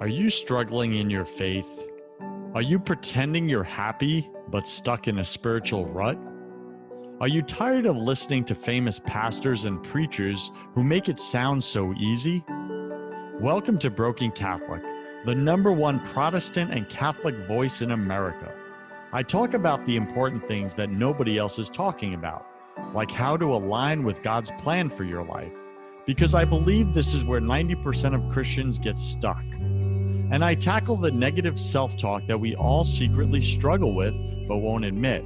Are you struggling in your faith? Are you pretending you're happy but stuck in a spiritual rut? Are you tired of listening to famous pastors and preachers who make it sound so easy? Welcome to Broken Catholic, the #1 Protestant and Catholic voice in America. I talk about the important things that nobody else is talking about, like how to align with God's plan for your life, because I believe this is where 90% of Christians get stuck. And I tackle the negative self-talk that we all secretly struggle with but won't admit.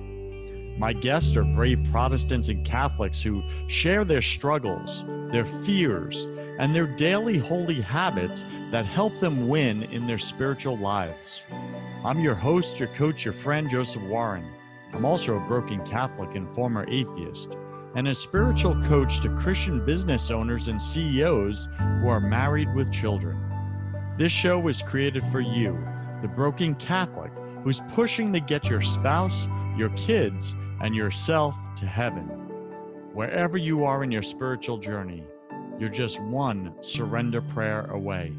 My guests are brave Protestants and Catholics who share their struggles, their fears, and their daily holy habits that help them win in their spiritual lives. I'm your host, your coach, your friend, Joseph Warren. I'm also a broken Catholic and former atheist, and a spiritual coach to Christian business owners and CEOs who are married with children. This show was created for you, the broken Catholic who's pushing to get your spouse, your kids, and yourself to heaven. Wherever you are in your spiritual journey, you're just one surrender prayer away.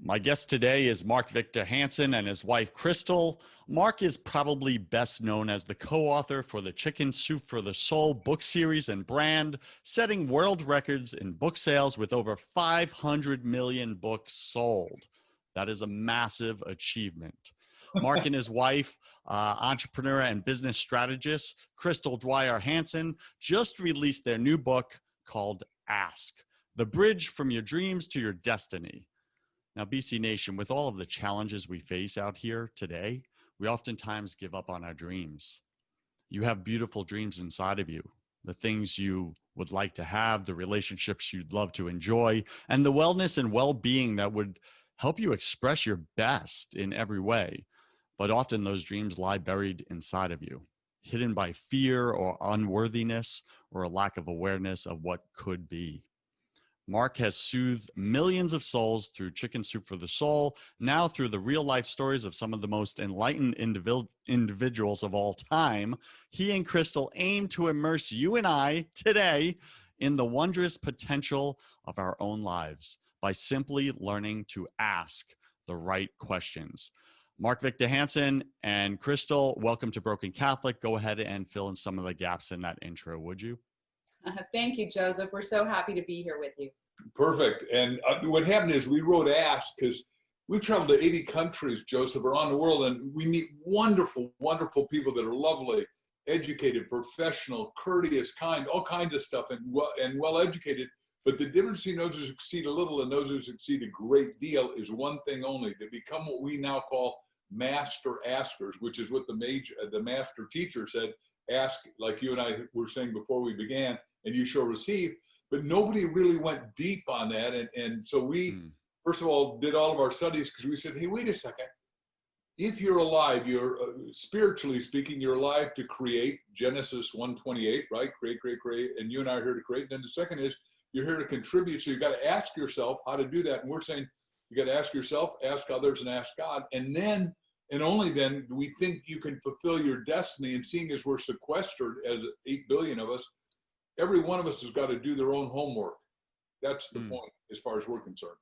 My guest today is Mark Victor Hansen and his wife, Crystal. Mark is probably best known as the co-author for the Chicken Soup for the Soul book series and brand, setting world records in book sales with over 500 million books sold. That is a massive achievement. Mark and his wife, entrepreneur and business strategist, Crystal Dwyer Hansen, just released their new book called Ask, The Bridge from Your Dreams to Your Destiny. Now, BC Nation, with all of the challenges we face out here today, we oftentimes give up on our dreams. You have beautiful dreams inside of you, the things you would like to have, the relationships you'd love to enjoy, and the wellness and well-being that would help you express your best in every way. But often those dreams lie buried inside of you, hidden by fear or unworthiness or a lack of awareness of what could be. Mark has soothed millions of souls through Chicken Soup for the Soul, now through the real-life stories of some of the most enlightened individuals of all time. He and Crystal aim to immerse you and I today in the wondrous potential of our own lives by simply learning to ask the right questions. Mark Victor Hansen and Crystal, welcome to Broken Catholic. Go ahead and fill in some of the gaps in that intro, would you? Thank you, Joseph. We're so happy to be here with you. Perfect. And what happened is we wrote Ask because we've traveled to 80 countries, Joseph, around the world, and we meet wonderful, wonderful people that are lovely, educated, professional, courteous, kind, all kinds of stuff, and well-educated. But the difference between those who succeed a little and those who succeed a great deal is one thing only: to become what we now call master askers, which is what the master teacher said. Ask, like you and I were saying before we began, and you shall receive. But nobody really went deep on that. And so we, first of all, did all of our studies because we said, hey, wait a second. If you're alive, you're spiritually speaking, you're alive to create. Genesis 1:28, right? Create. And you and I are here to create. And then the second is you're here to contribute. So you got to ask yourself how to do that. And we're saying you got to ask yourself, ask others, and ask God. And then, and only then, do we think you can fulfill your destiny. And seeing as we're sequestered as 8 billion of us, every one of us has got to do their own homework. That's the point as far as we're concerned.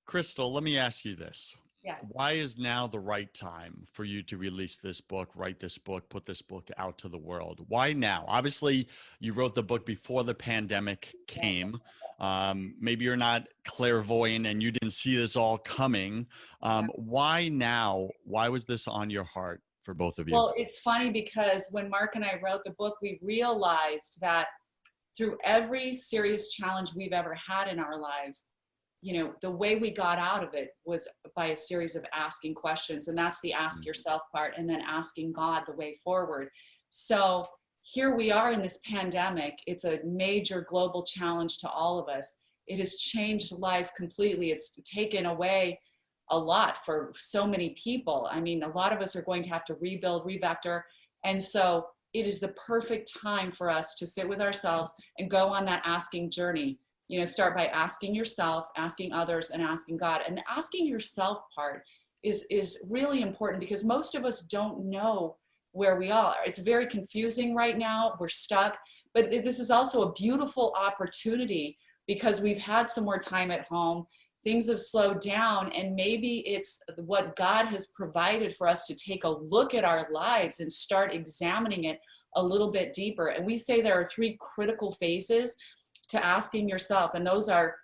Crystal, let me ask you this. Yes. Why is now the right time for you to release this book, write this book, put this book out to the world? Why now? Obviously, you wrote the book before the pandemic came. Maybe you're not clairvoyant and you didn't see this all coming. Why now? Why was this on your heart for both of you? Well, it's funny because when Mark and I wrote the book, we realized that through every serious challenge we've ever had in our lives, you know, the way we got out of it was by a series of asking questions. And that's the ask yourself part, and then asking God the way forward. So here we are in this pandemic. It's a major global challenge to all of us. It has changed life completely. It's taken away a lot for so many people. I mean, a lot of us are going to have to rebuild, revector. And so it is the perfect time for us to sit with ourselves and go on that asking journey. You know, start by asking yourself, asking others, and asking God. And the asking yourself part is really important because most of us don't know where we are. It's very confusing right now. We're stuck. But this is also a beautiful opportunity because we've had some more time at home things have slowed down, and maybe it's what God has provided for us to take a look at our lives and start examining it a little bit deeper. And we say there are 3 critical phases to asking yourself, and those are,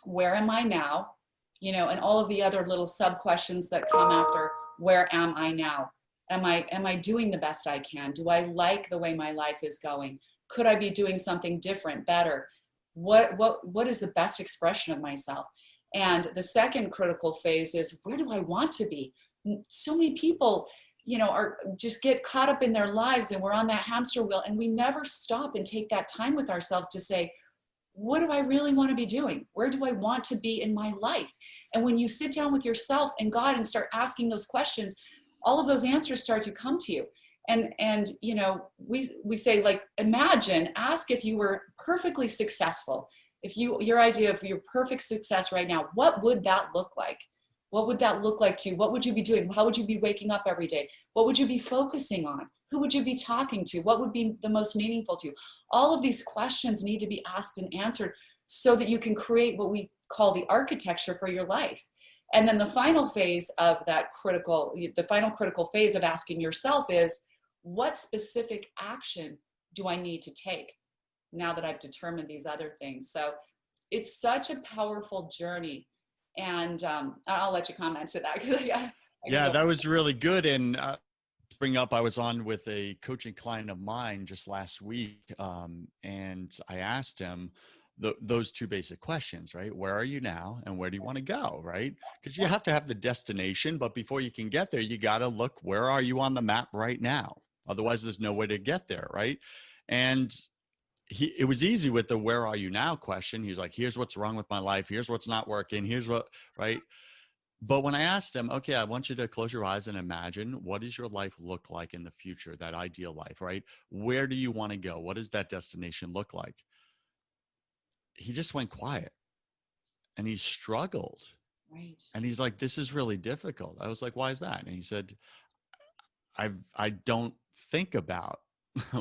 where am I now? You know, and all of the other little sub questions that come after, where am I now? Am I doing the best I can? Do I like the way my life is going? Could I be doing something different, better? What is the best expression of myself? And the second critical phase is, where do I want to be? So many people, you know, are just get caught up in their lives, and we're on that hamster wheel, and we never stop and take that time with ourselves to say, what do I really want to be doing? Where do I want to be in my life? And when you sit down with yourself and God and start asking those questions, all of those answers start to come to you. And you know, we say, like, imagine, ask if you were perfectly successful. If your idea of your perfect success right now, what would that look like? What would that look like to you? What would you be doing? How would you be waking up every day? What would you be focusing on? Who would you be talking to? What would be the most meaningful to you? All of these questions need to be asked and answered so that you can create what we call the architecture for your life. And then the final phase of the final critical phase of asking yourself is, what specific action do I need to take now that I've determined these other things? So it's such a powerful journey. And I'll let you comment to that. Yeah, that was really good. And bring up, I was on with a coaching client of mine just last week, and I asked him those 2 basic questions, right? Where are you now, and where do you want to go, right? Because you have to have the destination, but before you can get there, you got to look, where are you on the map right now? Otherwise, there's no way to get there, right? And it was easy with the where are you now question. He was like, here's what's wrong with my life. Here's what's not working. Here's what, right? But when I asked him, okay, I want you to close your eyes and imagine, what does your life look like in the future, that ideal life, right? Where do you want to go? What does that destination look like? He just went quiet and he struggled. Right. And he's like, this is really difficult. I was like, why is that? And he said, I don't think about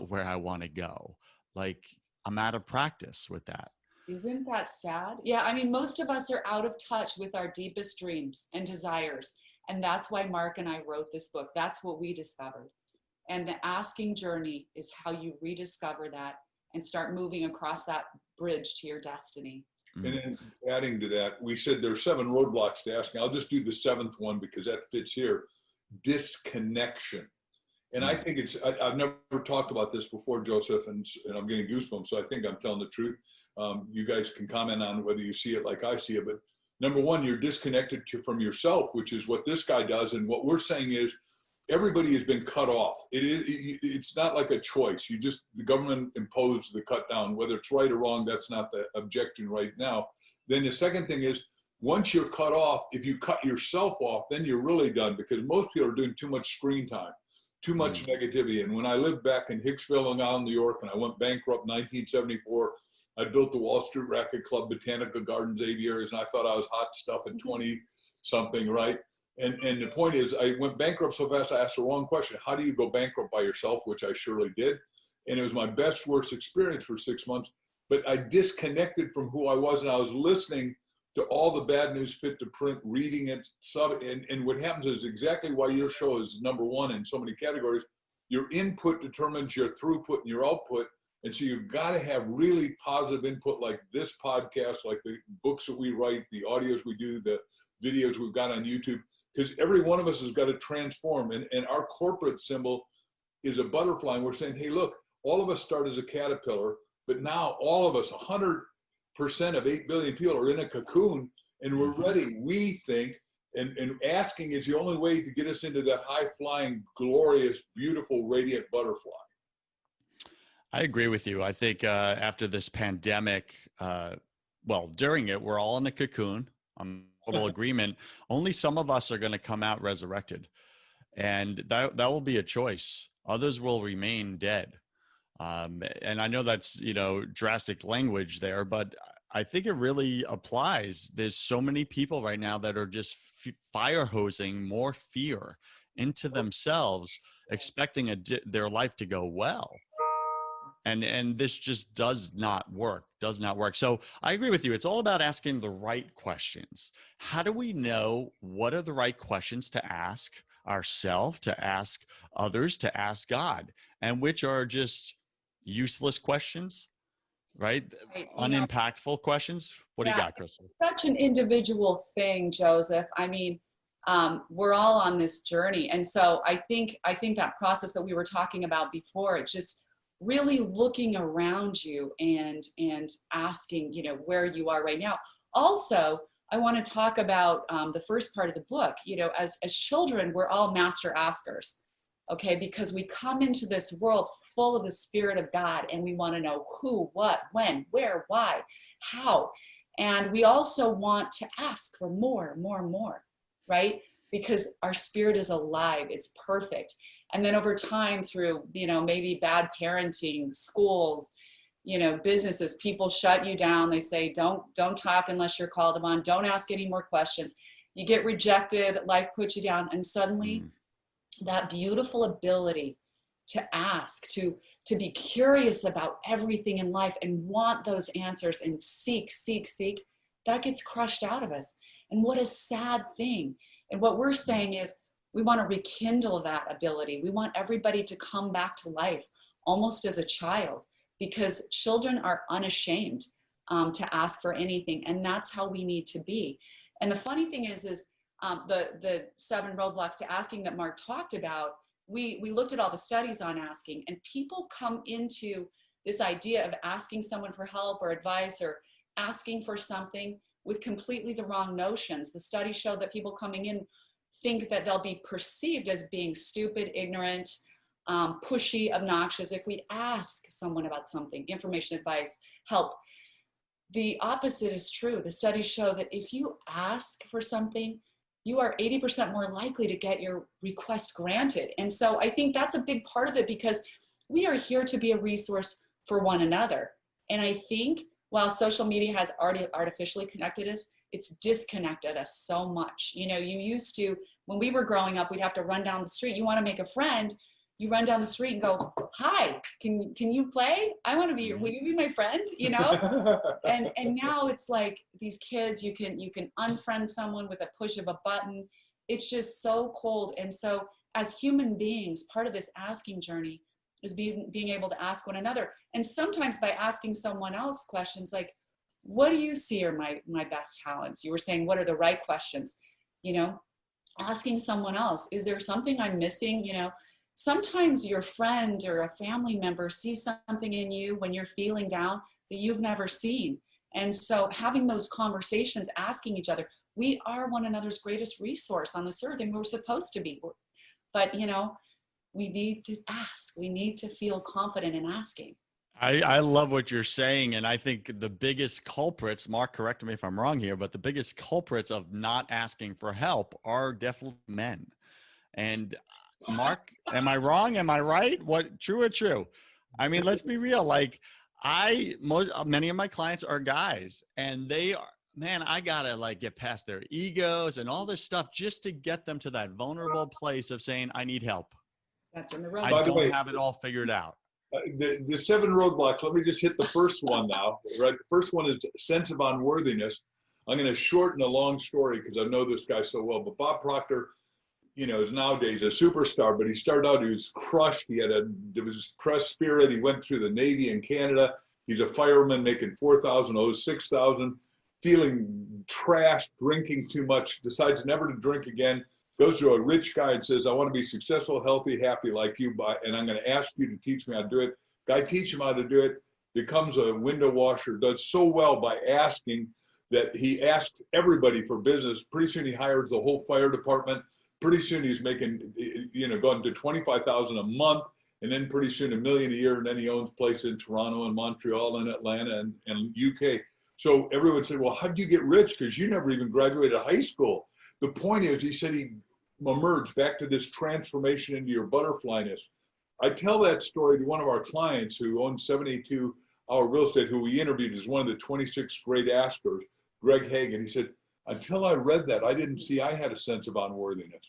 where I want to go. Like, I'm out of practice with that. Isn't that sad? Yeah, I mean, most of us are out of touch with our deepest dreams and desires. And that's why Mark and I wrote this book. That's what we discovered. And the asking journey is how you rediscover that and start moving across that bridge to your destiny. And then adding to that, we said there's 7 roadblocks to asking. I'll just do the 7th one because that fits here. Disconnection. And I think I've never talked about this before, Joseph, and I'm getting goosebumps, so I think I'm telling the truth. You guys can comment on whether you see it like I see it, but number 1, you're disconnected from yourself, which is what this guy does. And what we're saying is everybody has been cut off. It's not like a choice. The government imposed the cut down, whether it's right or wrong, that's not the objection right now. Then the second thing is, once you're cut off, if you cut yourself off, then you're really done, because most people are doing too much screen time. Too much negativity. And when I lived back in Hicksville, Long Island, New York, and I went bankrupt in 1974, I built the Wall Street Racquet Club, Botanical Gardens, 8 years, and I thought I was hot stuff at 20-something, right? And the point is, I went bankrupt so fast, I asked the wrong question. How do you go bankrupt by yourself? Which I surely did. And it was my best, worst experience for 6 months. But I disconnected from who I was, and I was listening to all the bad news fit to print, reading it, and what happens is exactly why your show is number 1 in so many categories. Your input determines your throughput and your output. And so you've got to have really positive input, like this podcast, like the books that we write, the audios we do, the videos we've got on YouTube, because every one of us has got to transform. And our corporate symbol is a butterfly. And we're saying, hey, look, all of us start as a caterpillar, but now all of us, 100% of 8 billion people are in a cocoon, and we're ready, we think, and asking is the only way to get us into that high-flying, glorious, beautiful, radiant butterfly. I agree with you. I think after this pandemic, during it, we're all in a cocoon. I'm in total agreement. Only some of us are going to come out resurrected, and that will be a choice. Others will remain dead. And I know that's, drastic language there, but I think it really applies. There's so many people right now that are just fire hosing more fear into themselves, expecting their life to go well. And this just does not work. So I agree with you. It's all about asking the right questions. How do we know what are the right questions to ask ourselves, to ask others, to ask God, and which are just useless questions, right? Right. Unimpactful questions. What do you got, Crystal? It's such an individual thing, Joseph. I mean, we're all on this journey. And so I think that process that we were talking about before, it's just really looking around you and asking, you know, where you are right now. Also, I want to talk about the first part of the book. You know, as children, we're all master askers, okay? Because we come into this world full of the Spirit of God, and we want to know who, what, when, where, why, how. And we also want to ask for more, right? Because our spirit is alive, it's perfect. And then over time, through, you know, maybe bad parenting, schools, you know, businesses, people shut you down. They say, don't talk unless you're called upon. Don't ask any more questions. You get rejected, life puts you down. And suddenly that beautiful ability to ask, to be curious about everything in life and want those answers and seek, that gets crushed out of us. And what a sad thing. And what we're saying is we want to rekindle that ability. We want everybody to come back to life almost as a child, because children are unashamed to ask for anything. And that's how we need to be. And the funny thing is the 7 roadblocks to asking that Mark talked about, we looked at all the studies on asking, and people come into this idea of asking someone for help or advice or asking for something with completely the wrong notions. The studies show that people coming in think that they'll be perceived as being stupid, ignorant, pushy, obnoxious if we ask someone about something, information, advice, help. The opposite is true. The studies show that if you ask for something, you are 80% more likely to get your request granted. And so I think that's a big part of it, because we are here to be a resource for one another. And I think while social media has already artificially connected us, it's disconnected us so much. You know, you used to, when we were growing up, we'd have to run down the street. You want to make a friend, you run down the street and go, hi, can you play? I want to be, will you be my friend? You know? and now it's like these kids, you can unfriend someone with a push of a button. It's just so cold. And so as human beings, part of this asking journey is being able to ask one another. And sometimes by asking someone else questions like, what do you see are my best talents? You were saying, what are the right questions? You know, asking someone else, is there something I'm missing? You know, sometimes your friend or a family member sees something in you when you're feeling down that you've never seen. And so having those conversations, asking each other, we are one another's greatest resource on this earth, and we're supposed to be. But, you know, we need to ask. We need to feel confident in asking. I love what you're saying. And I think the biggest culprits, Mark, correct me if I'm wrong here, but the biggest culprits of not asking for help are definitely men. And Mark, am I wrong? Am I right? What, true or true? I mean, let's be real. Like many of my clients are guys, and they are, man, I gotta like get past their egos and all this stuff just to get them to that vulnerable place of saying, I need help. That's in the road. I don't have it all figured out. The 7 roadblocks, let me just hit the first one now, right? The first one is sense of unworthiness. I'm going to shorten a long story because I know this guy so well, but Bob Proctor, you know, is nowadays a superstar, but he started out, he was crushed. There was press spirit. He went through the Navy in Canada. He's a fireman making $4,000, owes $6,000, feeling trashed, drinking too much, decides never to drink again. Goes to a rich guy and says, I want to be successful, healthy, happy like you, and I'm going to ask you to teach me how to do it. Guy teaches him how to do it, becomes a window washer, does so well by asking that he asked everybody for business. Pretty soon he hires the whole fire department. Pretty soon he's making, you know, going to $25,000 a month, and then pretty soon $1 million a year, and then he owns places in Toronto and Montreal and Atlanta and UK. So everyone said, well, how'd you get rich? Because you never even graduated high school. The point is, he said he emerged back to this transformation into your butterflyness. I tell that story to one of our clients who owns 72-hour real estate, who we interviewed as one of the 26 great askers, Greg Hagan. He said, until I read that, I didn't see I had a sense of unworthiness.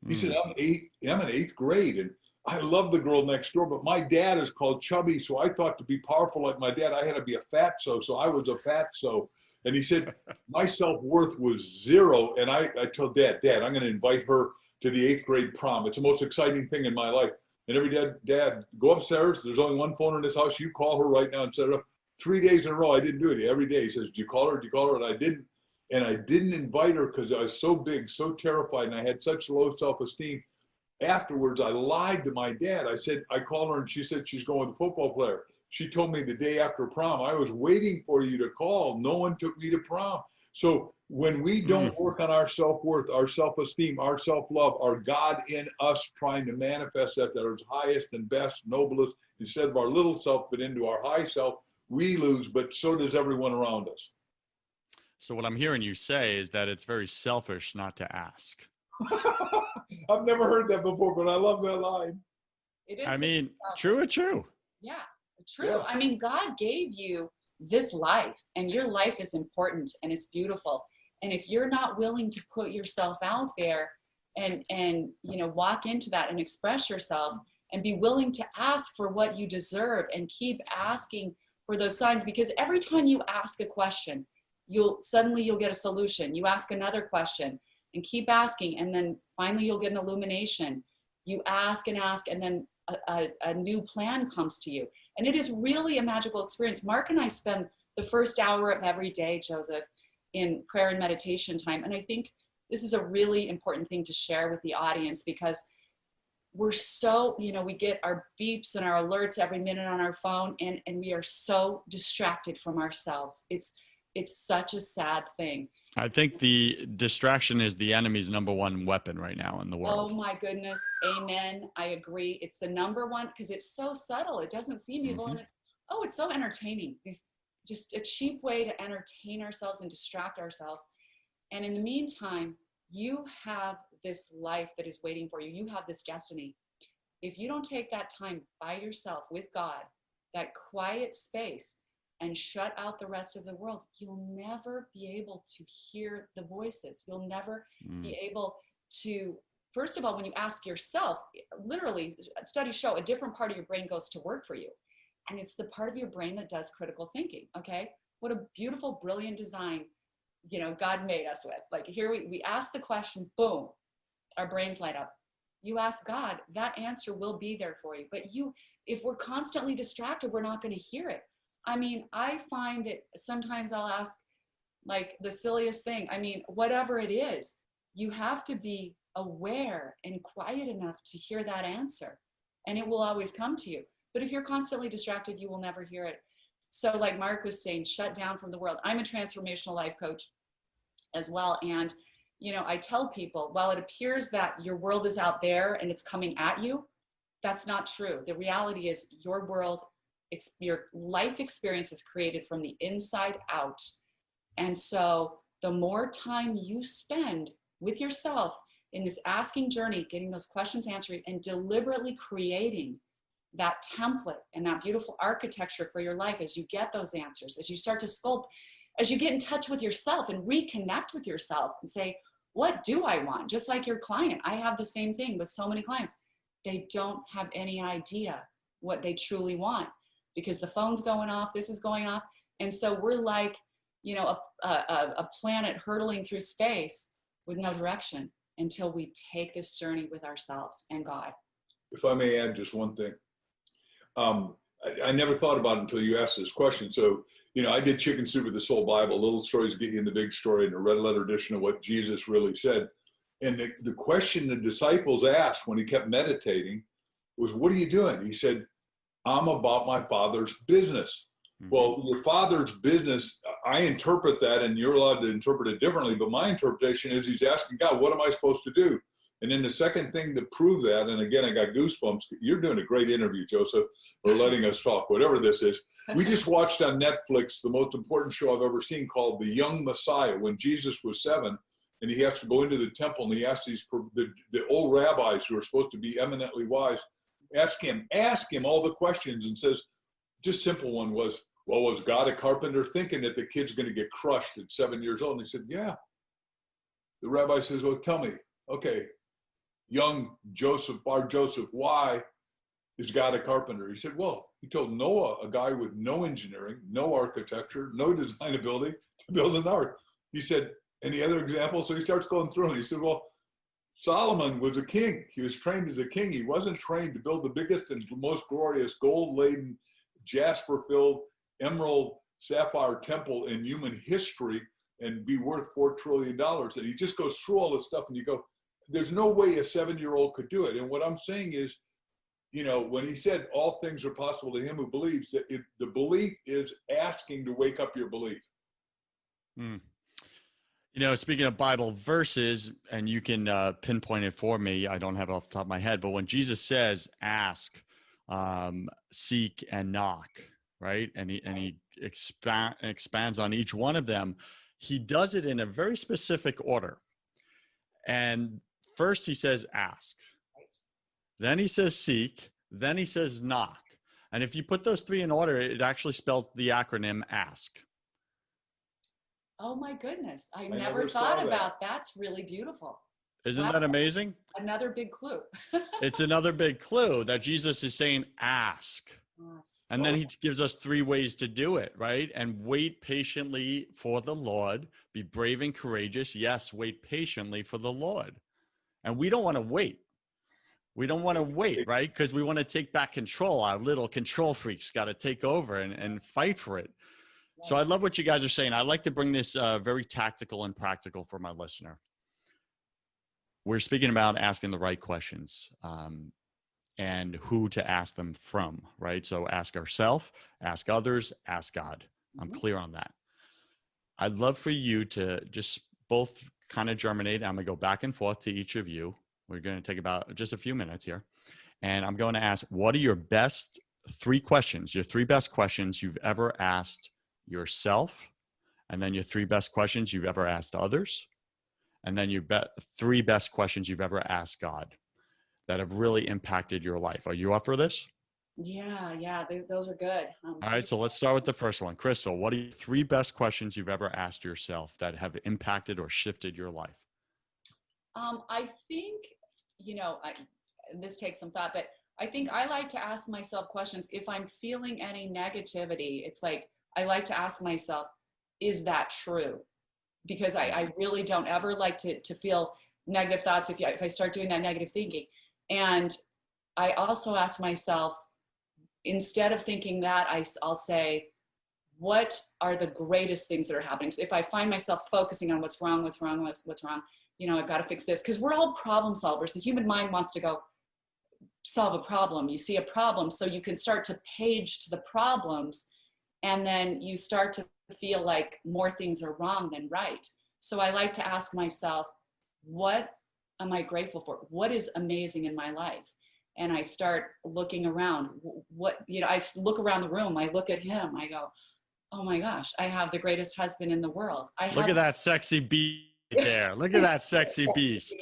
He said, I'm in 8th grade, and I love the girl next door, but my dad is called Chubby, so I thought to be powerful like my dad, I had to be a fatso, so I was a fatso. And he said, my self-worth was zero. And I told Dad, I'm going to invite her to the 8th grade prom. It's the most exciting thing in my life. And every dad, go upstairs. There's only one phone in this house. You call her right now and set it up. 3 days in a row, I didn't do it. Every day he says, do you call her? Do you call her? And I didn't. And I didn't invite her because I was so big, so terrified, and I had such low self-esteem. Afterwards, I lied to my dad. I said, I called her and she said she's going with a football player. She told me the day after prom, I was waiting for you to call. No one took me to prom. So when we don't work on our self-worth, our self-esteem, our self-love, our God in us trying to manifest that at our highest and best, noblest, instead of our little self, but into our high self, we lose, but so does everyone around us. So what I'm hearing you say is that it's very selfish not to ask. I've never heard that before, but I love that line. It is. I mean, true or true? Yeah, true. Yeah. I mean, God gave you this life, and your life is important and it's beautiful. And if you're not willing to put yourself out there and walk into that and express yourself and be willing to ask for what you deserve and keep asking for those signs, because every time you ask a question, you'll get a solution. You ask another question and keep asking, and then finally you'll get an illumination. You ask, and then a new plan comes to you. And it is really a magical experience. Mark and I spend the first hour of every day, Joseph, in prayer and meditation time. And I think this is a really important thing to share with the audience, because we're so, we get our beeps and our alerts every minute on our phone, and we are so distracted from ourselves. It's such a sad thing. I think the distraction is the enemy's number one weapon right now in the world. Oh my goodness. Amen. I agree. It's the number one, because it's so subtle. It doesn't seem evil. And it's so entertaining. It's just a cheap way to entertain ourselves and distract ourselves. And in the meantime, you have this life that is waiting for you. You have this destiny. If you don't take that time by yourself with God, that quiet space, and shut out the rest of the world, you'll never be able to hear the voices. You'll never be able to, first of all, when you ask yourself, literally, studies show a different part of your brain goes to work for you. And it's the part of your brain that does critical thinking, okay? What a beautiful, brilliant design, God made us with. Like here we ask the question, boom, our brains light up. You ask God, that answer will be there for you. But if we're constantly distracted, we're not going to hear it. I mean, I find that sometimes I'll ask like the silliest thing. I mean, whatever it is, you have to be aware and quiet enough to hear that answer, and it will always come to you. But if you're constantly distracted, you will never hear it. So like Mark was saying, shut down from the world. I'm a transformational life coach as well. And, I tell people, while it appears that your world is out there and it's coming at you, that's not true. The reality is your world, your life experience is created from the inside out. And so the more time you spend with yourself in this asking journey, getting those questions answered, and deliberately creating that template and that beautiful architecture for your life as you get those answers, as you start to sculpt, as you get in touch with yourself and reconnect with yourself and say, what do I want? Just like your client. I have the same thing with so many clients. They don't have any idea what they truly want, because the phone's going off, this is going off. And so we're like, a planet hurtling through space with no direction until we take this journey with ourselves and God. If I may add just one thing. I never thought about it until you asked this question. So, I did Chicken Soup with the Soul Bible, little stories get you in the big story, and a red letter edition of what Jesus really said. And the question the disciples asked when he kept meditating was, what are you doing? He said, I'm about my Father's business. Mm-hmm. Well, your Father's business, I interpret that, and you're allowed to interpret it differently, but my interpretation is he's asking God, what am I supposed to do? And then the second thing to prove that, and again, I got goosebumps. You're doing a great interview, Joseph, or letting us talk, whatever this is. We just watched on Netflix the most important show I've ever seen called The Young Messiah, when Jesus was 7, and he has to go into the temple, and he asks the old rabbis who are supposed to be eminently wise, ask him all the questions, and says, just simple one was, well, was God a carpenter thinking that the kid's going to get crushed at 7 years old? And he said, yeah. The rabbi says, well, tell me, okay, young Joseph, Bar Joseph, why is God a carpenter? He said, well, he told Noah, a guy with no engineering, no architecture, no design ability, to build an ark. He said, any other examples? So he starts going through and he said, well, Solomon was a king. He was trained as a king. He wasn't trained to build the biggest and most glorious gold-laden, jasper-filled, emerald, sapphire temple in human history and be worth $4 trillion. And he just goes through all this stuff and you go, there's no way a 7-year-old could do it. And what I'm saying is, you know, when he said all things are possible to him who believes, that the belief is asking to wake up your belief. You know, speaking of Bible verses, and you can pinpoint it for me, I don't have it off the top of my head, but when Jesus says ask, seek, and knock, right? And he expands on each one of them. He does it in a very specific order. And first he says ask. Then he says seek. Then he says knock. And if you put those three in order, it actually spells the acronym ask. Oh my goodness. I never thought about that. That's really beautiful. Isn't that amazing? Another big clue. It's another big clue that Jesus is saying ask. Yes. And then he gives us 3 ways to do it, right? And wait patiently for the Lord. Be brave and courageous. Yes, wait patiently for the Lord. And we don't want to wait. We don't want to wait, right? Because we want to take back control. Our little control freaks got to take over and fight for it. So I love what you guys are saying. I like to bring this very tactical and practical for my listener. We're speaking about asking the right questions and who to ask them from, right? So ask ourselves, ask others, ask God. I'm clear on that. I'd love for you to just both kind of germinate. I'm going to go back and forth to each of you. We're going to take about just a few minutes here. And I'm going to ask, what are your best 3 questions, your 3 best questions you've ever asked yourself? And then your 3 best questions you've ever asked others? And then your 3 best questions you've ever asked God that have really impacted your life. Are you up for this? Yeah, those are good. All right, so let's start with the first one. Crystal, what are your 3 best questions you've ever asked yourself that have impacted or shifted your life? I think, you know, this takes some thought, but I think I like to ask myself questions. If I'm feeling any negativity, it's like, I like to ask myself, is that true? Because I really don't ever like to feel negative thoughts if I start doing that negative thinking. And I also ask myself, instead of thinking that, I'll say, what are the greatest things that are happening? So if I find myself focusing on what's wrong, you know, I've got to fix this, because we're all problem solvers. The human mind wants to go solve a problem. You see a problem, so you can start to page to the problems, and then you start to feel like more things are wrong than right. So I like to ask myself, what am I grateful for? What is amazing in my life? And I start looking around. I look around the room. I look at him. I go, oh my gosh, I have the greatest husband in the world. Look at that sexy beast there. Look at that sexy beast.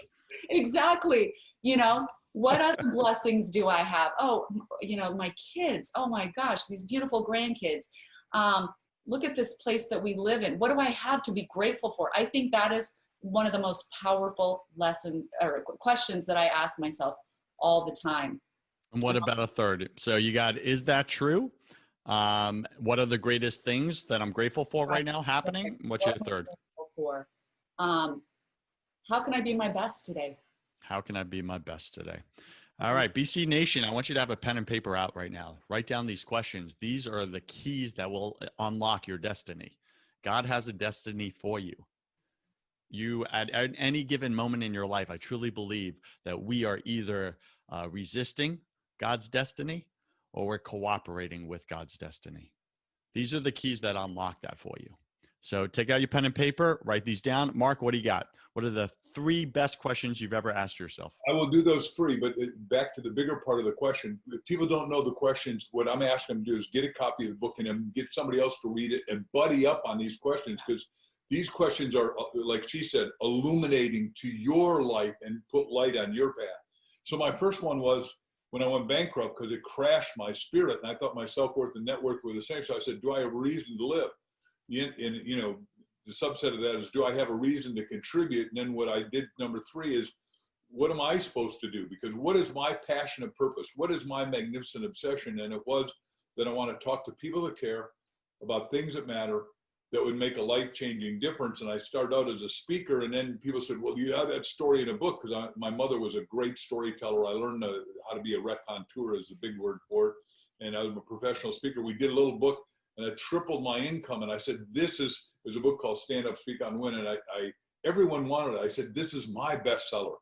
Exactly. You know, what other blessings do I have? Oh, you know, my kids. Oh my gosh, these beautiful grandkids. Look at this place that we live in. What do I have to be grateful for? I think that is one of the most powerful questions that I ask myself all the time. And what about a third? So you got, is that true? What are the greatest things that I'm grateful for right now happening? What's your third? For? How can I be my best today? How can I be my best today? All right, BC Nation, I want you to have a pen and paper out right now. Write down these questions. These are the keys that will unlock your destiny. God has a destiny for you. You, at any given moment in your life, I truly believe that we are either resisting God's destiny or we're cooperating with God's destiny. These are the keys that unlock that for you. So take out your pen and paper, write these down. Mark, what do you got? What are the 3 best questions you've ever asked yourself? I will do those 3, but back to the bigger part of the question. If people don't know the questions, what I'm asking them to do is get a copy of the book and then get somebody else to read it and buddy up on these questions, because these questions are, like she said, illuminating to your life and put light on your path. So my first one was when I went bankrupt, because it crashed my spirit and I thought my self-worth and net worth were the same. So I said, do I have a reason to live? And, you know, the subset of that is, do I have a reason to contribute? And then what I did, number 3, is what am I supposed to do? Because what is my passionate purpose? What is my magnificent obsession? And it was that I want to talk to people that care about things that matter, that would make a life-changing difference. And I started out as a speaker, and then people said, well, you have that story in a book, because my mother was a great storyteller. I learned how to be a raconteur, is the big word for it. And I was a professional speaker. We did a little book, and I tripled my income. And I said, there's a book called Stand Up, Speak Out, and Win. And everyone wanted it. I said, this is my bestseller.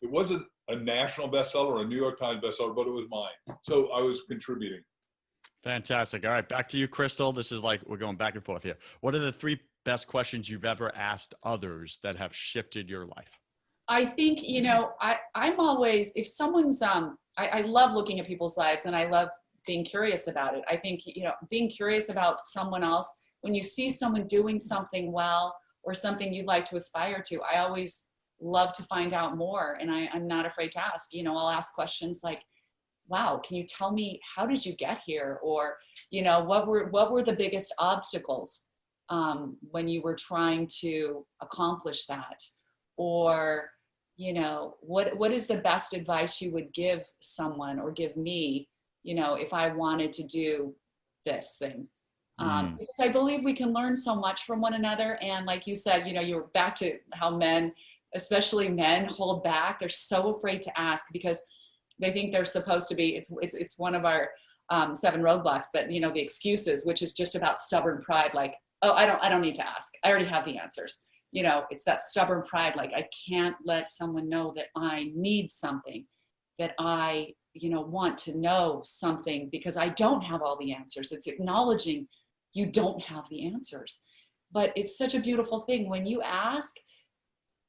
It wasn't a national bestseller or a New York Times bestseller, but it was mine. So I was contributing. Fantastic. All right, back to you, Crystal. This is like, we're going back and forth here. What are the 3 best questions you've ever asked others that have shifted your life? I think, I'm always, if someone's, I love looking at people's lives, and I love being curious about it. I think, being curious about someone else, when you see someone doing something well or something you'd like to aspire to, I always love to find out more. And I'm not afraid to ask. I'll ask questions like, wow, can you tell me, how did you get here? Or, what were the biggest obstacles when you were trying to accomplish that? Or, what is the best advice you would give someone or give me, if I wanted to do this thing? Because I believe we can learn so much from one another. And like you said, you're back to how men, especially men, hold back. They're so afraid to ask because they think they're supposed to be, it's one of our 7 roadblocks, but the excuses, which is just about stubborn pride. Like, oh, I don't need to ask. I already have the answers. It's that stubborn pride. Like, I can't let someone know that I need something, that I, want to know something because I don't have all the answers. It's acknowledging you don't have the answers, but it's such a beautiful thing. When you ask,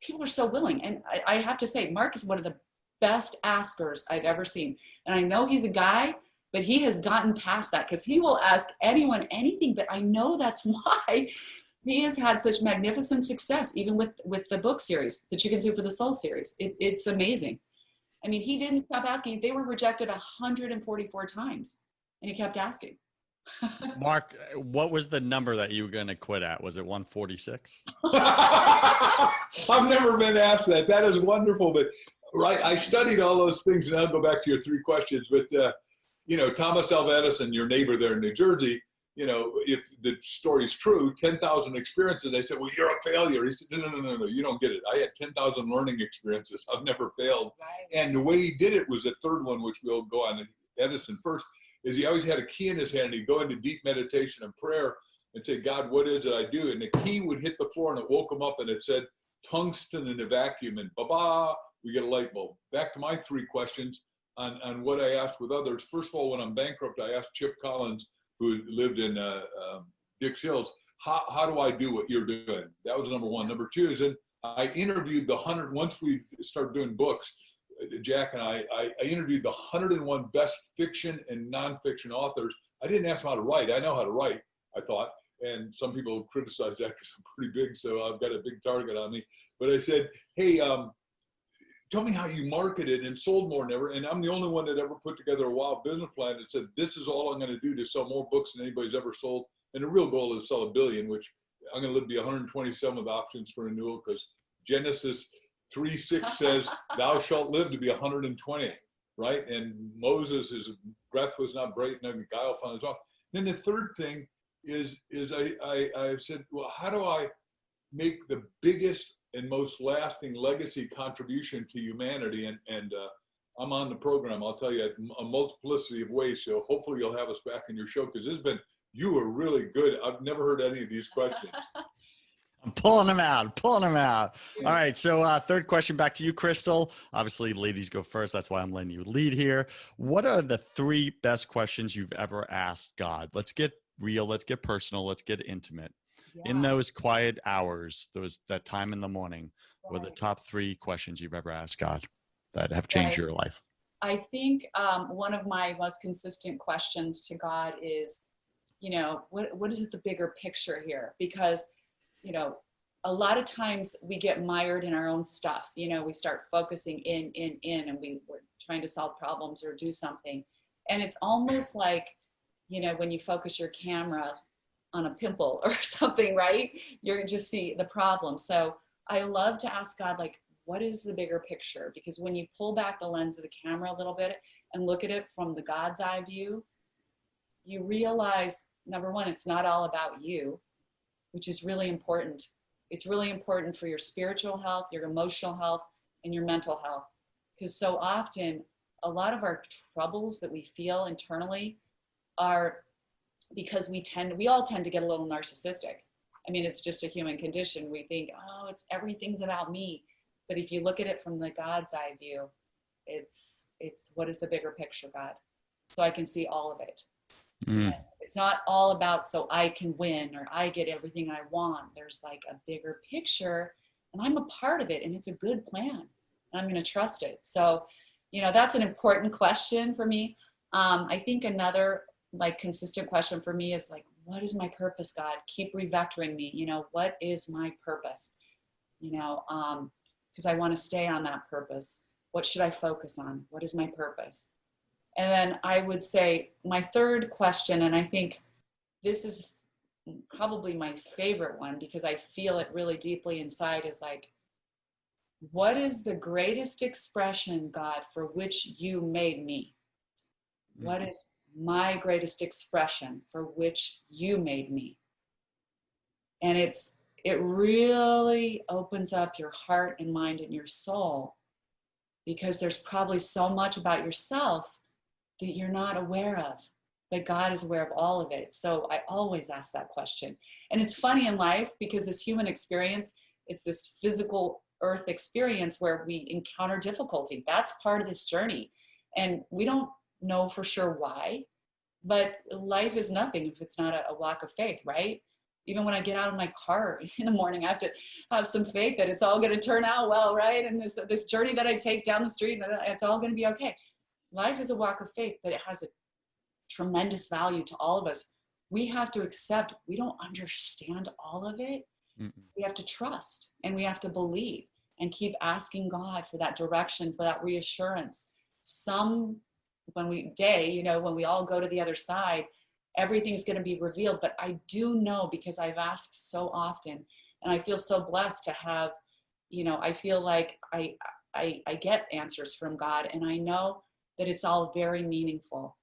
people are so willing. And I have to say, Mark is one of the best askers I've ever seen. And I know he's a guy, but he has gotten past that because he will ask anyone anything. But I know that's why he has had such magnificent success, even with the book series, the Chicken Soup for the Soul series. It's amazing. I mean, he didn't stop asking. They were rejected 144 times, and he kept asking. Mark, what was the number that you were going to quit at? Was it 146? I've never been asked that. That is wonderful. But right, I studied all those things, and I'll go back to your 3 questions. But Thomas Alva Edison, your neighbor there in New Jersey, if the story's true, 10,000 experiences. They said, well, you're a failure. He said, no, you don't get it. I had 10,000 learning experiences. I've never failed. Right. And the way he did it was the third one, which we'll go on Edison first, is he always had a key in his hand. He'd go into deep meditation and prayer and say, God, what is it I do? And the key would hit the floor, and it woke him up, and it said, tungsten in a vacuum, and ba-ba, we get a light bulb. Back to my 3 questions on what I asked with others. First of all, when I'm bankrupt, I asked Chip Collins, who lived in Dix Hills, how do I do what you're doing? That was number 1. Number 2 is I interviewed the 100, once we started doing books, Jack and I interviewed the 101 best fiction and nonfiction authors. I didn't ask them how to write. I know how to write, I thought. And some people criticize that because I'm pretty big, so I've got a big target on me. But I said, hey, tell me how you marketed and sold more than ever. And I'm the only one that ever put together a wild business plan that said, this is all I'm going to do to sell more books than anybody's ever sold. And the real goal is to sell 1 billion, which I'm going to live to be 127 with options for renewal, because Genesis 3:6 says, thou shalt live to be 120, right? And Moses' breath was not great, and guile found his off. Then the third thing is I said, well, how do I make the biggest and most lasting legacy contribution to humanity? And I'm on the program, I'll tell you, a multiplicity of ways. So hopefully you'll have us back in your show, because you were really good. I've never heard any of these questions. I'm pulling them out. All right. So 3rd question back to you, Crystal. Obviously, ladies go first. That's why I'm letting you lead here. What are the 3 best questions you've ever asked God? Let's get real. Let's get personal. Let's get intimate. Yeah. In those quiet hours, that time in the morning, what are the top 3 questions you've ever asked God that have changed your life? I think one of my most consistent questions to God is, what is the bigger picture here? Because a lot of times we get mired in our own stuff. We start focusing in, and we're trying to solve problems or do something. And it's almost like, when you focus your camera on a pimple or something, right? You just see the problem. So I love to ask God, like, what is the bigger picture? Because when you pull back the lens of the camera a little bit and look at it from the God's eye view, you realize, number one, it's not all about you, which is really important. It's really important for your spiritual health, your emotional health, and your mental health. Because so often, a lot of our troubles that we feel internally are because we all tend to get a little narcissistic. I mean, it's just a human condition. We think, oh, everything's about me. But if you look at it from the God's eye view, it's what is the bigger picture, God? So I can see all of it. It's not all about so I can win or I get everything I want. There's like a bigger picture, and I'm a part of it, and it's a good plan. And I'm going to trust it. So, that's an important question for me. I think another like consistent question for me is like, what is my purpose, God? Keep revectoring me. What is my purpose? Because I want to stay on that purpose. What should I focus on? What is my purpose? And then I would say my third question, and I think this is probably my favorite one because I feel it really deeply inside, is like, what is the greatest expression, God, for which you made me? What is my greatest expression for which you made me? And it really opens up your heart and mind and your soul, because there's probably so much about yourself that you're not aware of, but God is aware of all of it. So I always ask that question. And it's funny in life because this human experience, it's this physical earth experience where we encounter difficulty. That's part of this journey. And we don't know for sure why, but life is nothing if it's not a walk of faith, right? Even when I get out of my car in the morning, I have to have some faith that it's all going to turn out well, right? And this journey that I take down the street, it's all going to be okay. Life is a walk of faith, but it has a tremendous value to all of us. We have to accept we don't understand all of it. We have to trust and we have to believe and keep asking God for that direction, for that reassurance. When we all go to the other side, everything's going to be revealed. But I do know, because I've asked so often, and I feel so blessed to have, I feel like I get answers from God, and I know that it's all very meaningful.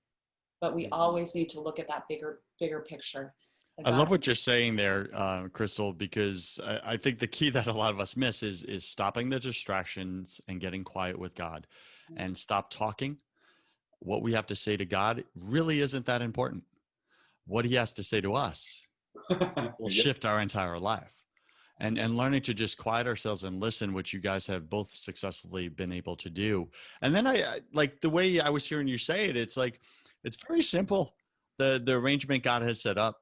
But we always need to look at that bigger picture. I love what you're saying there, Crystal, because I think the key that a lot of us miss is stopping the distractions and getting quiet with God, and stop talking. What we have to say to God really isn't that important. What he has to say to us will shift our entire life. And learning to just quiet ourselves and listen, which you guys have both successfully been able to do. And then I like the way I was hearing you say it, it's like, it's very simple. The arrangement God has set up,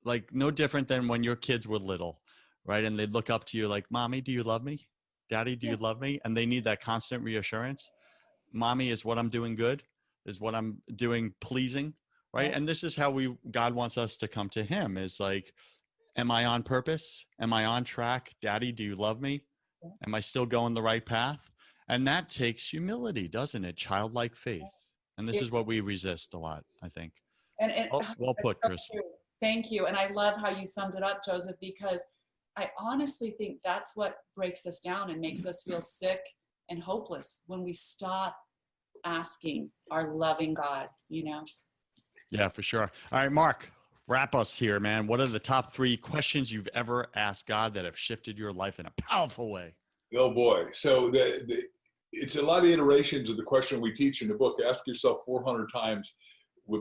like no different than when your kids were little, right? And they'd look up to you like, Mommy, do you love me? Daddy, do you love me? And they need that constant reassurance. Mommy, is what I'm doing good? Is what I'm doing pleasing? Right. And this is how God wants us to come to him, is like, am I on purpose? Am I on track? Daddy, do you love me? Am I still going the right path? And that takes humility, doesn't it? Childlike faith. And this is what we resist a lot, I think. And well put, Chris. Thank you. And I love how you summed it up, Joseph, because I honestly think that's what breaks us down and makes us feel sick and hopeless, when we stop asking our loving God, Yeah, for sure. All right, Mark, wrap us here, man. What are the top 3 questions you've ever asked God that have shifted your life in a powerful way? Oh boy. So it's a lot of iterations of the question we teach in the book. Ask yourself 400 times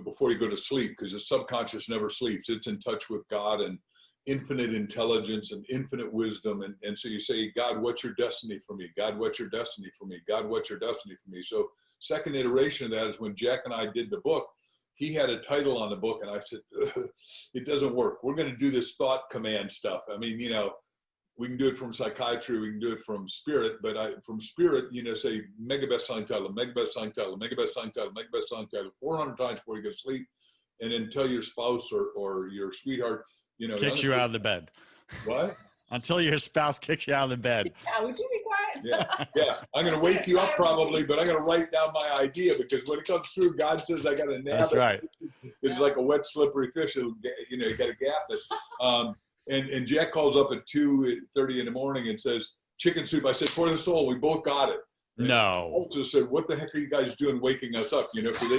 before you go to sleep, because the subconscious never sleeps. It's in touch with God and infinite intelligence and infinite wisdom. And so you say, God, what's your destiny for me? God, what's your destiny for me? God, what's your destiny for me? So second iteration of that is when Jack and I did the book, he had a title on the book, and I said, it doesn't work. We're going to do this thought command stuff. I mean, we can do it from psychiatry, we can do it from spirit, but from spirit, say mega best-selling title, mega best-selling title, mega best-selling title, mega best-selling title, 400 times before you go to sleep, and then tell your spouse or your sweetheart, kicks you out of the bed. What? Until your spouse kicks you out of the bed. Yeah, would you be quiet? Yeah. I'm going to wake you up probably, but I'm going to write down my idea, because when it comes through, God says I got to nab it. That's right. It's like a wet, slippery fish. You got to gap it. And Jack calls up at 2:30 in the morning and says, chicken soup. I said, for the soul. We both got it. And No. also said, what the heck are you guys doing waking us up? You know, because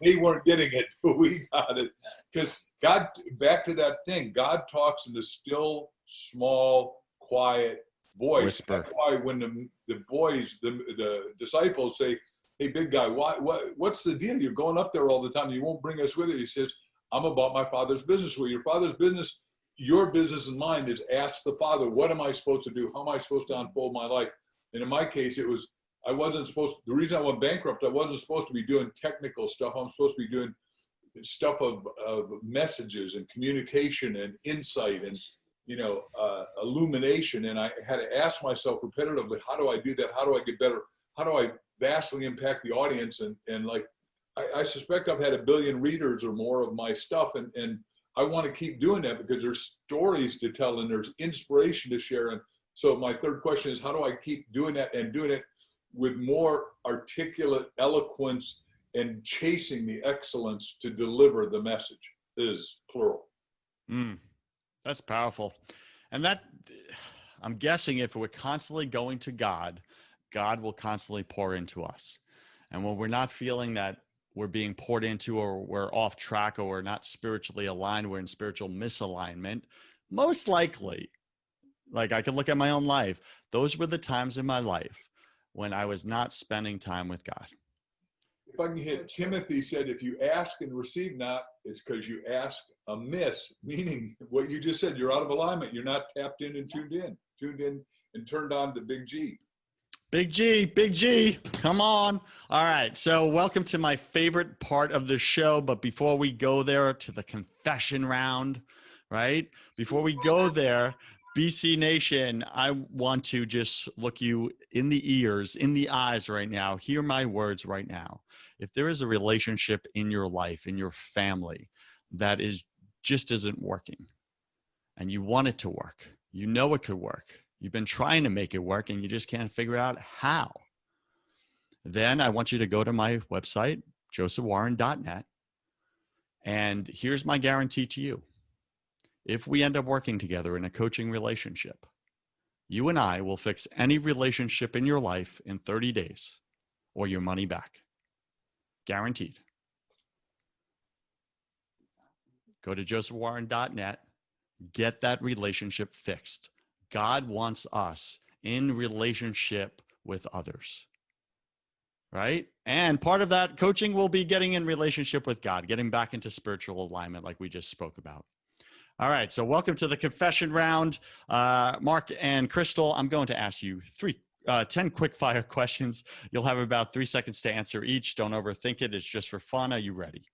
they weren't getting it, but we got it. Because God, back to that thing, God talks in the still, small, quiet voice. Whisper. That's why when the boys, the disciples say, hey, big guy, what's the deal? You're going up there all the time. You won't bring us with you. He says, I'm about my Father's business. Well, your Father's business, your business and mine is ask the Father, what am I supposed to do? How am I supposed to unfold my life? And in my case, it was, the reason I went bankrupt, I wasn't supposed to be doing technical stuff. I'm supposed to be doing stuff of messages and communication and insight and, you know, illumination. And I had to ask myself repetitively, how do I do that? How do I get better? How do I vastly impact the audience? And like, I suspect I've had 1 billion readers or more of my stuff. And I want to keep doing that because there's stories to tell and there's inspiration to share. And so my third question is, how do I keep doing that and doing it with more articulate eloquence and chasing the excellence to deliver the message? Is plural. That's powerful. And that, I'm guessing if we're constantly going to God, God will constantly pour into us. And when we're not feeling that we're being poured into, or we're off track, or we're not spiritually aligned, we're in spiritual misalignment, most likely, like I can look at my own life, those were the times in my life when I was not spending time with God. If I can hit, Timothy said, if you ask and receive not, it's because you ask amiss, meaning what you just said, you're out of alignment. You're not tapped in and tuned in and turned on to big G. Big G, come on. All right, so welcome to my favorite part of the show. But before we go there to the confession round, right? Before we go there, BC Nation, I want to just look you in the ears, in the eyes right now. Hear my words right now. If there is a relationship in your life, in your family, that just isn't working, and you want it to work, you know it could work, you've been trying to make it work and you just can't figure out how, then I want you to go to my website, josephwarren.net. And here's my guarantee to you. If we end up working together in a coaching relationship, you and I will fix any relationship in your life in 30 days or your money back. Guaranteed. Go to josephwarren.net. Get that relationship fixed. God wants us in relationship with others, right? And part of that coaching will be getting in relationship with God, getting back into spiritual alignment like we just spoke about. All right, so welcome to the confession round. Mark and Crystal, I'm going to ask you 10 quick fire questions. You'll have about 3 seconds to answer each. Don't overthink it. It's just for fun. Are you ready?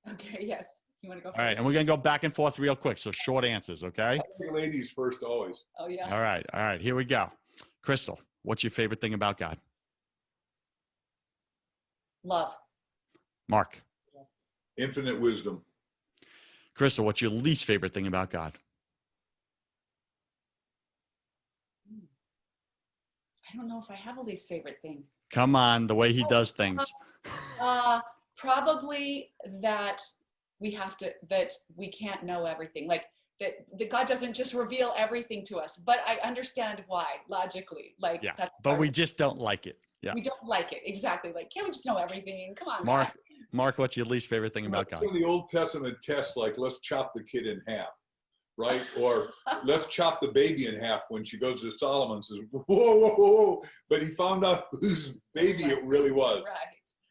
Okay, yes. You want to go first? All right, and we're going to go back and forth real quick, so short answers, okay? I think ladies first always. Oh, yeah. All right, here we go. Crystal, what's your favorite thing about God? Love. Mark. Infinite wisdom. Crystal, what's your least favorite thing about God? I don't know if I have a least favorite thing. Come on, the way he does things. Probably that we can't know everything. Like that God doesn't just reveal everything to us, but I understand why logically. Like, yeah, that's but we just don't like it. Yeah, we don't like it. Exactly. Like, can't we just know everything? Come on, Mark. God. Mark, what's your least favorite thing about God? Some of the Old Testament tests, like let's chop the kid in half, right? Or let's chop the baby in half when she goes to Solomon and says, whoa, whoa, whoa. But he found out whose baby it really was. Right.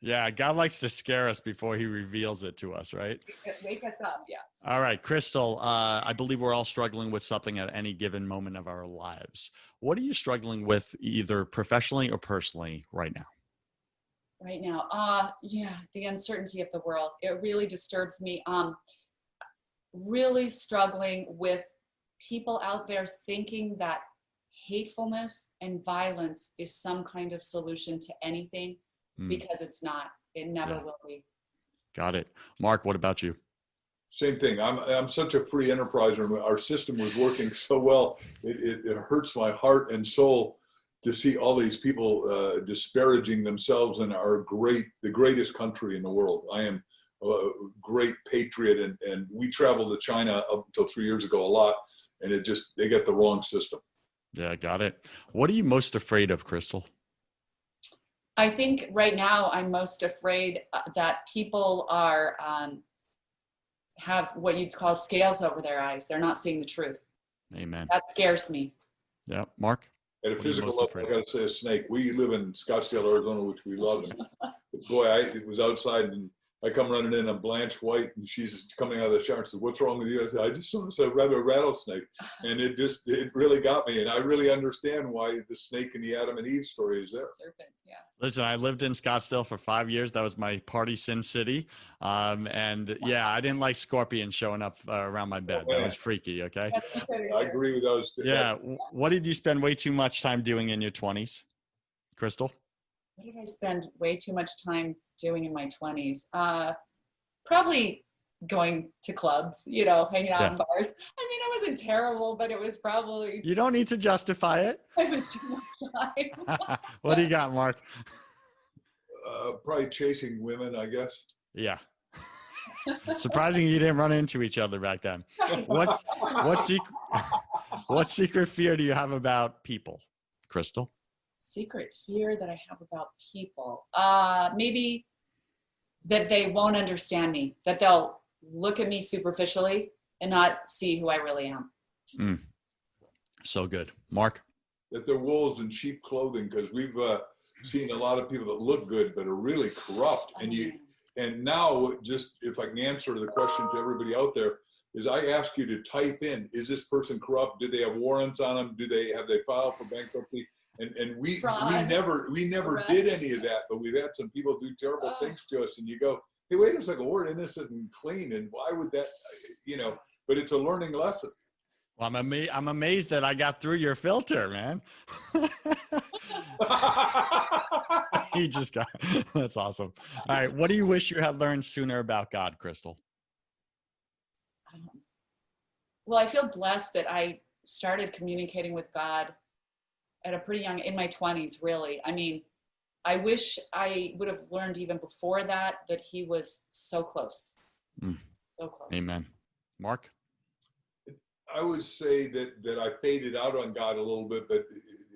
Yeah, God likes to scare us before he reveals it to us, right? Wake us up, yeah. All right, Crystal, I believe we're all struggling with something at any given moment of our lives. What are you struggling with either professionally or personally right now? Right now, yeah, the uncertainty of the world, it really disturbs me. Really struggling with people out there thinking that hatefulness and violence is some kind of solution to anything, because it's not. It never will be. Got it. Mark, what about you? Same thing. I'm such a free enterpriser. Our system was working so well. It hurts my heart and soul to see all these people disparaging themselves in the greatest country in the world. I am a great patriot, and we traveled to China up until 3 years ago a lot, and they got the wrong system. Yeah, got it. What are you most afraid of, Crystal? I think right now I'm most afraid that people are have what you'd call scales over their eyes. They're not seeing the truth. Amen. That scares me. Yeah, Mark? At a What are you physical most level, afraid I got to say a snake. We live in Scottsdale, Arizona, which we love. And boy, it was outside, and I come running in. I'm Blanche White, and she's coming out of the shower and says, "What's wrong with you?" I said, "I just saw a rattlesnake," and it really got me. And I really understand why the snake in the Adam and Eve story is there. Serpent, yeah. Listen, I lived in Scottsdale for 5 years. That was my party sin city. And yeah, I didn't like scorpions showing up around my bed. That was freaky, okay? I agree with those. Yeah. What did you spend way too much time doing in your 20s, Crystal? What did I spend way too much time doing in my 20s? Probably going to clubs, hanging out in bars. I mean, it wasn't terrible, but it was probably... You don't need to justify it. It was too much time. What do you got, Mark? Probably chasing women, I guess. Yeah. Surprising you didn't run into each other back then. What secret fear do you have about people, Crystal? Secret fear that I have about people. Maybe that they won't understand me, that they'll look at me superficially and not see who I really am. So good. Mark? That they're wolves in sheep clothing, because we've seen a lot of people that look good but are really corrupt. And now, just if I can answer the question to everybody out there, is I ask you to type in, is this person corrupt? Do they have warrants on them? Have they filed for bankruptcy? And we never did any of that, but we've had some people do terrible things to us, and you go, hey, wait a second, we're innocent and clean, and why would that, but it's a learning lesson. Well, I'm amazed that I got through your filter, man. He just got, that's awesome. All right. What do you wish you had learned sooner about God, Crystal? Well, I feel blessed that I started communicating with God at a pretty young, in my 20s, really. I mean, I wish I would have learned even before that he was so close. So close. Amen. Mark? I would say that I faded out on God a little bit, but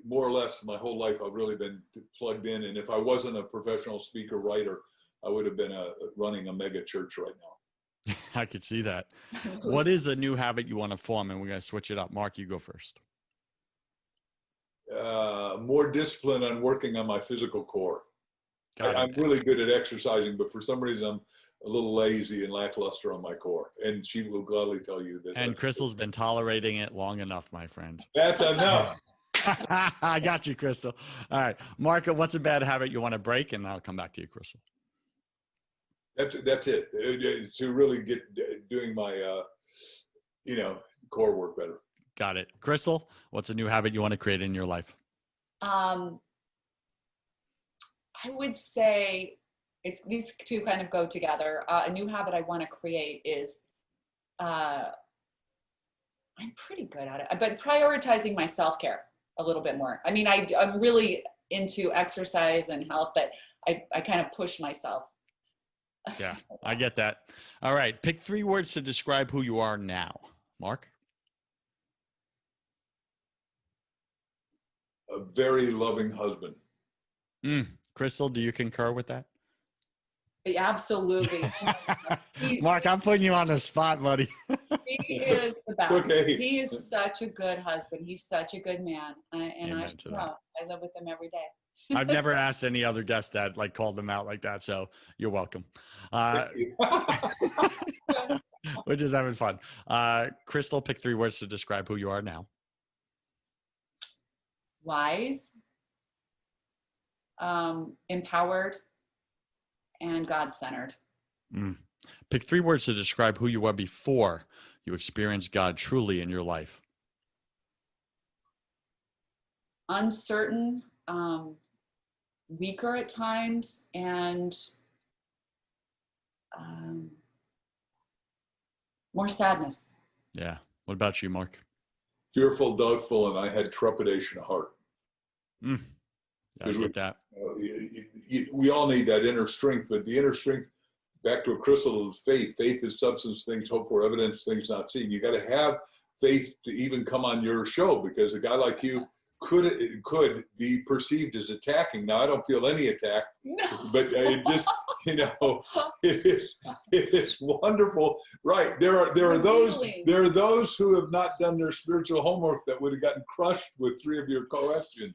more or less my whole life I've really been plugged in. And if I wasn't a professional speaker writer, I would have been running a mega church right now. I could see that. What is a new habit you want to form? And we're going to switch it up. Mark, you go first. More discipline on working on my physical core. I'm really good at exercising, but for some reason I'm a little lazy and lackluster on my core. And she will gladly tell you that. And Crystal's been tolerating it long enough, my friend. That's enough. I got you, Crystal. All right. Mark, what's a bad habit you want to break? And I'll come back to you, Crystal. That's it. To really get doing my, core work better. Got it. Crystal, what's a new habit you want to create in your life? I would say these two kind of go together. A new habit I want to create is, I'm pretty good at it, but prioritizing my self-care a little bit more. I mean, I'm really into exercise and health, but I kind of push myself. Yeah, I get that. All right. Pick 3 words to describe who you are now. Mark? A very loving husband. Crystal, do you concur with that? Yeah, absolutely. Mark, I'm putting you on the spot, buddy. He is the best. Okay. He is such a good husband. He's such a good man. I live with him every day. I've never asked any other guest that called them out like that. So you're welcome. We're just having fun. Crystal, pick 3 words to describe who you are now. Wise, empowered, and God-centered. Pick 3 words to describe who you were before you experienced God truly in your life. Uncertain, weaker at times, and more sadness. Yeah. What about you, Mark? Fearful, doubtful, and I had trepidation of heart. Yeah, I get that. We all need that inner strength, but the inner strength, back to a crystal of faith. Faith is substance, things hoped for, evidence, things not seen. You got to have faith to even come on your show, because a guy like you could be perceived as attacking. Now, I don't feel any attack, No. but it just, it is wonderful. Right. There are those who have not done their spiritual homework that would have gotten crushed with 3 of your questions.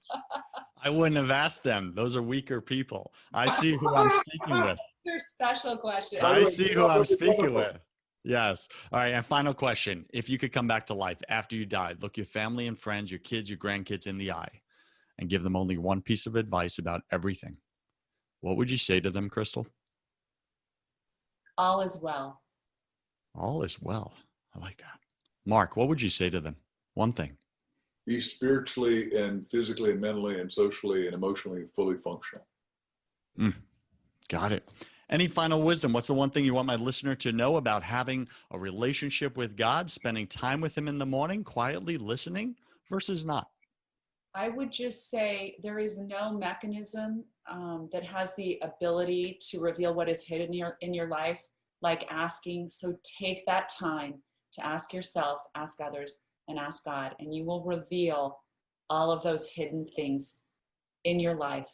I wouldn't have asked them. Those are weaker people. I see who I'm speaking with. They're special questions. I see who I'm speaking with. Yes. All right. And final question. If you could come back to life after you died, look your family and friends, your kids, your grandkids in the eye, and give them only one piece of advice about everything, what would you say to them, Crystal? All is well. All is well. I like that. Mark, what would you say to them? One thing. Be spiritually and physically and mentally and socially and emotionally fully functional. Got it. Any final wisdom? What's the one thing you want my listener to know about having a relationship with God, spending time with him in the morning, quietly listening versus not? I would just say there is no mechanism that has the ability to reveal what is hidden in your life, like asking. So take that time to ask yourself, ask others, and ask God, and you will reveal all of those hidden things in your life.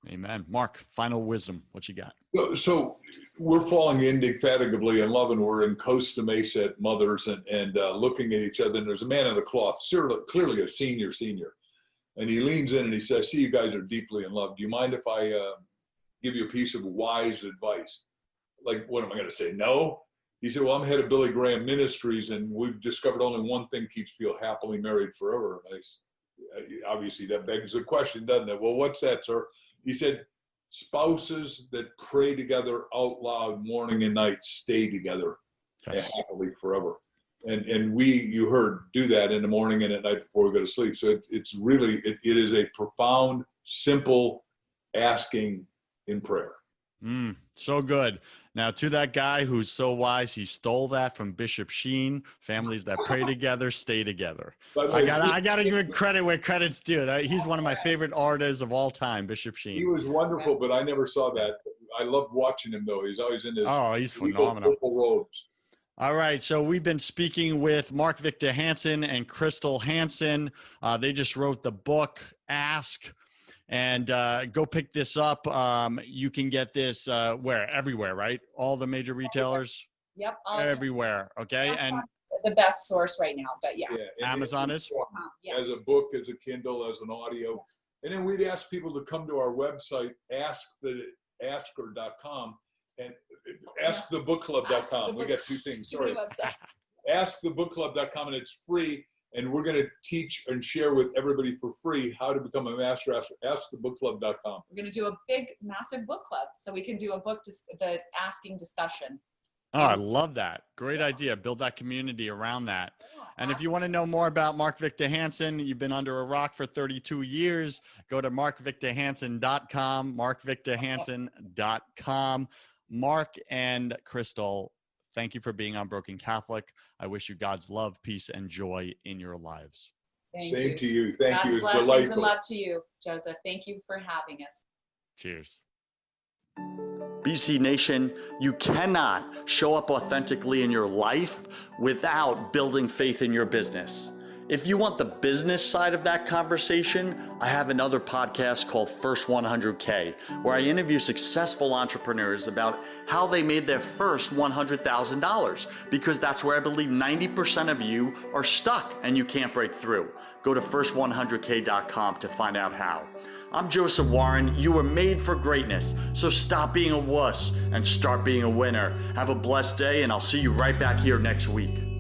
Amen. Mark, final wisdom. What you got? So we're falling indefatigably in love, and we're in Costa Mesa at Mother's and looking at each other. And there's a man in the cloth, clearly a senior. And he leans in and he says, "See, you guys are deeply in love. Do you mind if I give you a piece of wise advice?" Like, what am I going to say? No? He said, "Well, I'm head of Billy Graham Ministries, and we've discovered only one thing keeps people happily married forever." Obviously, that begs the question, doesn't it? Well, what's that, sir? He said, "Spouses that pray together out loud morning and night stay together happily forever." And you heard, do that in the morning and at night before we go to sleep. So it's really, it is a profound, simple asking in prayer. So good. Now, to that guy who's so wise, he stole that from Bishop Sheen. Families that pray together stay together. I gotta give credit where credit's due. He's one of my favorite artists of all time, Bishop Sheen. He was wonderful, but I never saw that. I loved watching him, though. He's always in his he's phenomenal. Purple robes. All right, so we've been speaking with Mark Victor Hansen and Crystal Hansen. They just wrote the book, Ask. And go pick this up. You can get this everywhere, right? All the major retailers? Yep. Everywhere, okay? And the best source right now, but yeah. Amazon is? As a book, as a Kindle, as an audio. And then we'd ask people to come to our website, askthebookclub.com and askthebookclub.com. We got 2 things, sorry. Askthebookclub.com, and it's free. And we're going to teach and share with everybody for free how to become a master. AskTheBookClub.com. We're going to do a big, massive book club, so we can do the asking discussion. Oh, I love that. Great idea. Build that community around that. And if you want to know more about Mark Victor Hansen, you've been under a rock for 32 years, go to markvictorhansen.com, markvictorhansen.com. Mark and Crystal, thank you for being on Broken Catholic. I wish you God's love, peace, and joy in your lives. Same to you. Thank God's you. It's blessings delightful. and love to you, Joseph. Thank you for having us. Cheers. BC Nation, you cannot show up authentically in your life without building faith in your business. If you want the business side of that conversation, I have another podcast called First 100K, where I interview successful entrepreneurs about how they made their first $100,000, because that's where I believe 90% of you are stuck and you can't break through. Go to first100k.com to find out how. I'm Joseph Warren. You were made for greatness, so stop being a wuss and start being a winner. Have a blessed day, and I'll see you right back here next week.